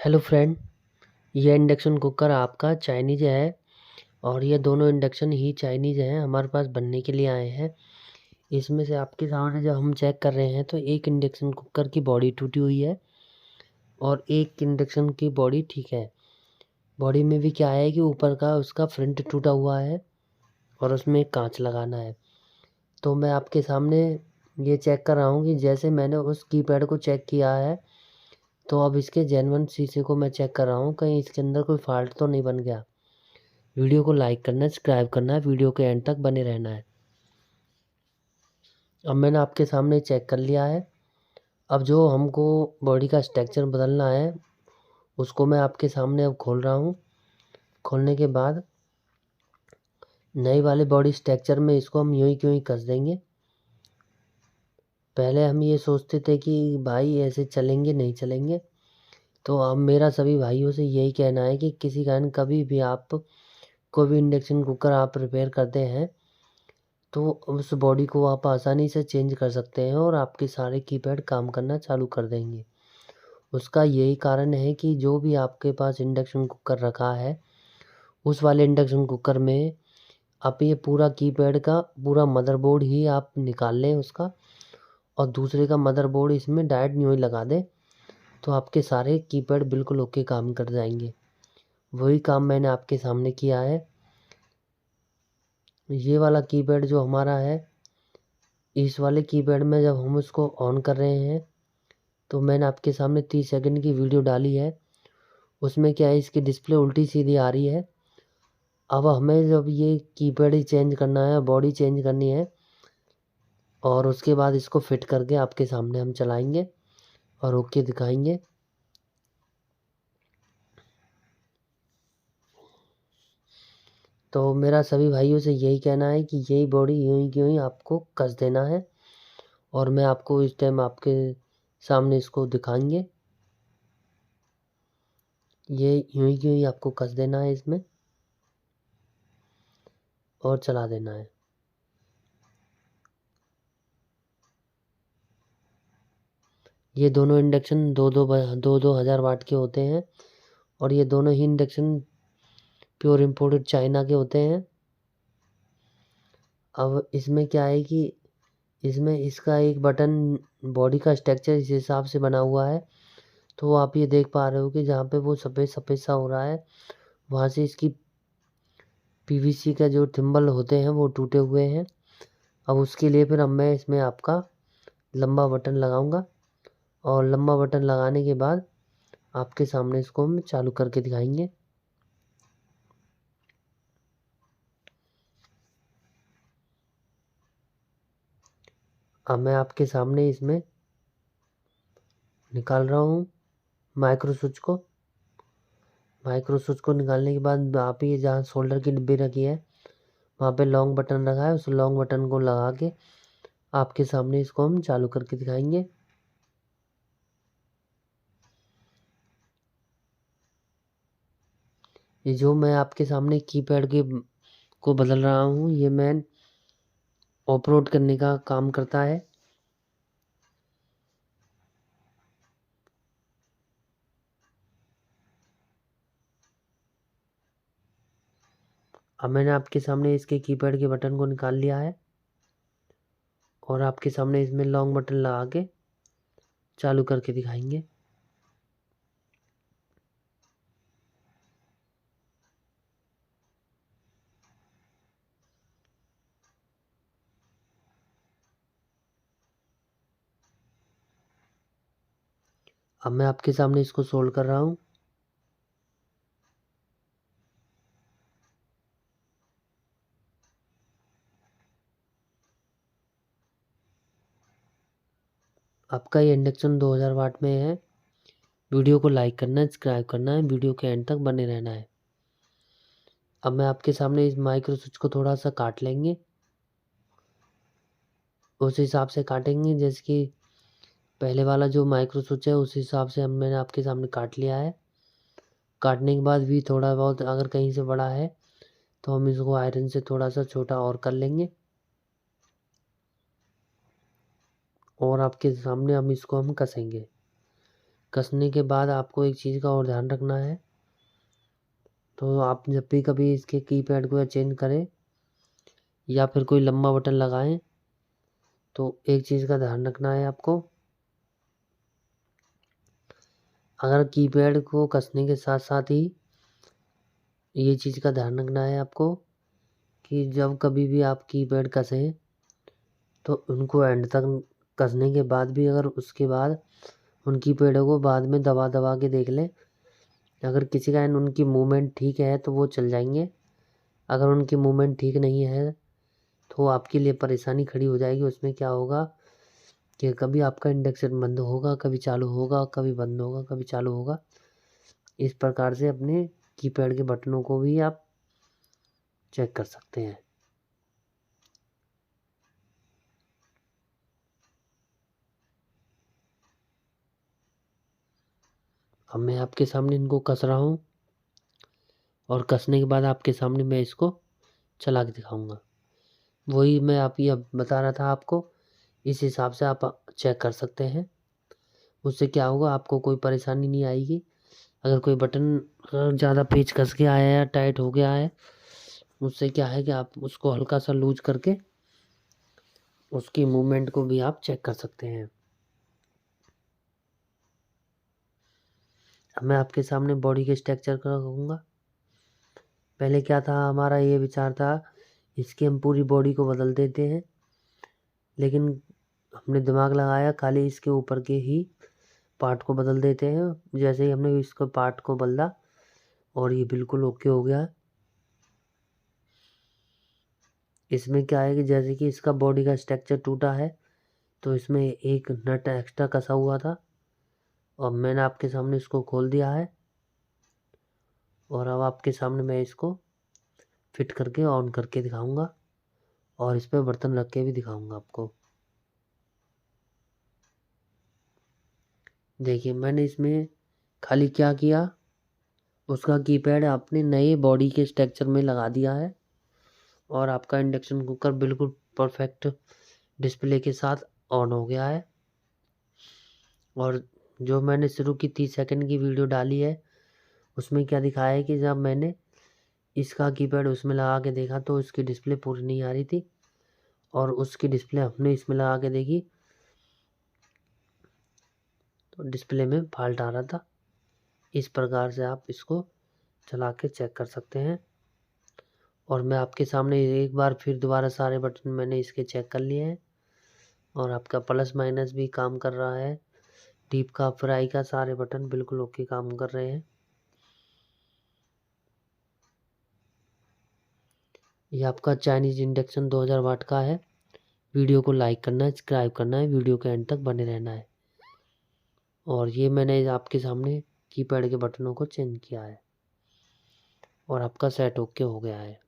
Hello friend, ये induction cooker आपका Chinese है और ये दोनों इंडक्शन ही चाइनीज़ हैं, हमारे पास बनने के लिए आए हैं। इसमें से आपके सामने जब हम चेक कर रहे हैं तो एक इंडक्शन कुकर की बॉडी टूटी हुई है और एक इंडक्शन की बॉडी ठीक है। बॉडी में भी क्या है कि ऊपर का उसका फ्रंट टूटा हुआ है और उसमें एक कांच लगाना है। तो मैं आपके सामने ये चेक कर रहा हूँ कि जैसे मैंने उस कीपैड को चेक किया है, तो अब इसके जेन्युइन शीशे को मैं चेक कर रहा हूँ, कहीं इसके अंदर कोई फॉल्ट तो नहीं बन गया। वीडियो को लाइक करना है, सब्सक्राइब करना है, वीडियो के एंड तक बने रहना है। अब मैंने आपके सामने चेक कर लिया है। अब जो हमको बॉडी का स्ट्रक्चर बदलना है उसको मैं आपके सामने अब खोल रहा हूँ। खोलने के बाद नई वाले बॉडी स्ट्रक्चर में इसको हम यूँ ही क्यों ही कस देंगे। पहले हम ये सोचते थे कि भाई ऐसे चलेंगे नहीं चलेंगे, तो अब मेरा सभी भाइयों से यही कहना है कि किसी कारण कभी भी आप कोई भी इंडक्शन कुकर आप रिपेयर करते हैं तो उस बॉडी को आप आसानी से चेंज कर सकते हैं और आपके सारे कीपैड काम करना चालू कर देंगे। उसका यही कारण है कि जो भी आपके पास इंडक्शन कुकर रखा है, उस वाले इंडक्शन कुकर में आप ये पूरा कीपैड का पूरा मदरबोर्ड ही आप निकाल लें उसका, और दूसरे का मदरबोर्ड इसमें डायरेक्ट यूँ ही लगा दें, तो आपके सारे कीपैड बिल्कुल ओके काम कर जाएंगे। वही काम मैंने आपके सामने किया है। ये वाला कीपैड जो हमारा है, इस वाले कीपैड में जब हम उसको ऑन कर रहे हैं तो मैंने आपके सामने 30 सेकंड की वीडियो डाली है। उसमें क्या है, इसकी डिस्प्ले उल्टी सीधी आ रही है। अब हमें जब ये कीपैड ही चेंज करना है, बॉडी चेंज करनी है, और उसके बाद इसको फिट करके आपके सामने हम चलाएंगे और ओके दिखाएंगे। तो मेरा सभी भाइयों से यही कहना है कि यही बॉडी यूँ ही क्यों ही आपको कस देना है, और मैं आपको इस टाइम आपके सामने इसको दिखाएंगे। ये यूँ ही क्यों ही आपको कस देना है इसमें और चला देना है। ये दोनों इंडक्शन दो हज़ार वाट के होते हैं और ये दोनों ही इंडक्शन प्योर इम्पोर्टेड चाइना के होते हैं। अब इसमें क्या है कि इसमें इसका एक बटन बॉडी का स्ट्रक्चर इस हिसाब से बना हुआ है, तो आप ये देख पा रहे हो कि जहाँ पे वो सफ़ेद सफ़ेद सा हो रहा है, वहाँ से इसकी पीवीसी का जो थिम्बल होते हैं वो टूटे हुए हैं। अब उसके लिए फिर अब मैं इसमें आपका लंबा बटन लगाऊंगा और लंबा बटन लगाने के बाद आपके सामने इसको हम चालू करके दिखाएंगे। अब मैं आपके सामने इसमें निकाल रहा हूँ माइक्रो स्विच को। माइक्रो स्विच को निकालने के बाद आप ये जहाँ सोल्डर की डिब्बी रखी है वहाँ पे लॉन्ग बटन रखा है, उस लॉन्ग बटन को लगा के आपके सामने इसको हम चालू करके दिखाएंगे। ये जो मैं आपके सामने कीपैड के को बदल रहा हूँ, ये मैं ऑपरेट करने का काम करता है। अब मैंने आपके सामने इसके कीपैड के बटन को निकाल लिया है और आपके सामने इसमें लॉन्ग बटन लगा के चालू करके दिखाएंगे। अब मैं आपके सामने इसको सोल्ड कर रहा हूँ। आपका ये इंडक्शन 2000 वाट में है। वीडियो को लाइक करना है, सब्सक्राइब करना है, वीडियो के एंड तक बने रहना है। अब मैं आपके सामने इस माइक्रो स्विच को थोड़ा सा काट लेंगे, उस हिसाब से काटेंगे जैसे कि पहले वाला जो माइक्रो स्विच है उस हिसाब से मैंने आपके सामने काट लिया है। काटने के बाद भी थोड़ा बहुत अगर कहीं से बड़ा है तो हम इसको आयरन से थोड़ा सा छोटा और कर लेंगे और आपके सामने हम इसको हम कसेंगे। कसने के बाद आपको एक चीज़ का और ध्यान रखना है, तो आप जब भी कभी इसके कीपैड को चेंज करें या फिर कोई लंबा बटन लगाएं, तो एक चीज़ का ध्यान रखना है आपको। अगर कीपैड को कसने के साथ साथ ही ये चीज़ का ध्यान रखना है आपको कि जब कभी भी आप कीपैड कसें तो उनको एंड तक कसने के बाद भी अगर उसके बाद उन कीपैडों को बाद में दबा दबा के देख लें। अगर किसी कारण उनकी मूवमेंट ठीक है तो वो चल जाएंगे, अगर उनकी मूवमेंट ठीक नहीं है तो आपके लिए परेशानी खड़ी हो जाएगी। उसमें क्या होगा कि कभी आपका इंडक्शन बंद होगा, कभी चालू होगा, कभी बंद होगा, कभी चालू होगा। इस प्रकार से अपने कीपैड के बटनों को भी आप चेक कर सकते हैं। अब मैं आपके सामने इनको कस रहा हूँ और कसने के बाद आपके सामने मैं इसको चला के दिखाऊंगा। वही मैं आप ये बता रहा था आपको, इस हिसाब से आप चेक कर सकते हैं। उससे क्या होगा, आपको कोई परेशानी नहीं आएगी। अगर कोई बटन ज़्यादा पेच कस के आया है या टाइट हो गया है, उससे क्या है कि आप उसको हल्का सा लूज करके उसकी मूवमेंट को भी आप चेक कर सकते हैं। अब मैं आपके सामने बॉडी के स्ट्रक्चर का कहूँगा। पहले क्या था, हमारा ये विचार था इसकी हम पूरी बॉडी को बदल देते हैं, लेकिन हमने दिमाग लगाया खाली इसके ऊपर के ही पार्ट को बदल देते हैं। जैसे ही हमने इसको पार्ट को बदला और ये बिल्कुल ओके हो गया। इसमें क्या है कि जैसे कि इसका बॉडी का स्ट्रक्चर टूटा है तो इसमें एक नट एक्स्ट्रा कसा हुआ था और मैंने आपके सामने इसको खोल दिया है और अब आपके सामने मैं इसको फिट करके ऑन करके दिखाऊंगा और इस पर बर्तन रख के भी दिखाऊंगा आपको। देखिए मैंने इसमें खाली क्या किया, उसका कीपैड अपने नए बॉडी के स्ट्रक्चर में लगा दिया है और आपका इंडक्शन कुकर बिल्कुल परफेक्ट डिस्प्ले के साथ ऑन हो गया है। और जो मैंने शुरू की 30 सेकंड की वीडियो डाली है उसमें क्या दिखाया है कि जब मैंने इसका कीपैड उसमें लगा के देखा तो उसकी डिस्प्ले पूरी नहीं आ रही थी और उसकी डिस्प्ले हमने इसमें लगा के देखी तो डिस्प्ले में फॉल्ट आ रहा था। इस प्रकार से आप इसको चला के चेक कर सकते हैं। और मैं आपके सामने एक बार फिर दोबारा सारे बटन मैंने इसके चेक कर लिए हैं और आपका प्लस माइनस भी काम कर रहा है। डीप का, फ्राई का, सारे बटन बिल्कुल ओके काम कर रहे हैं। ये आपका चाइनीज इंडक्शन 2000 वाट का है। वीडियो को लाइक करना है, सब्सक्राइब करना है, वीडियो के एंड तक बने रहना है। और ये मैंने आपके सामने कीपैड के बटनों को चेंज किया है और आपका सेट ओके हो गया है।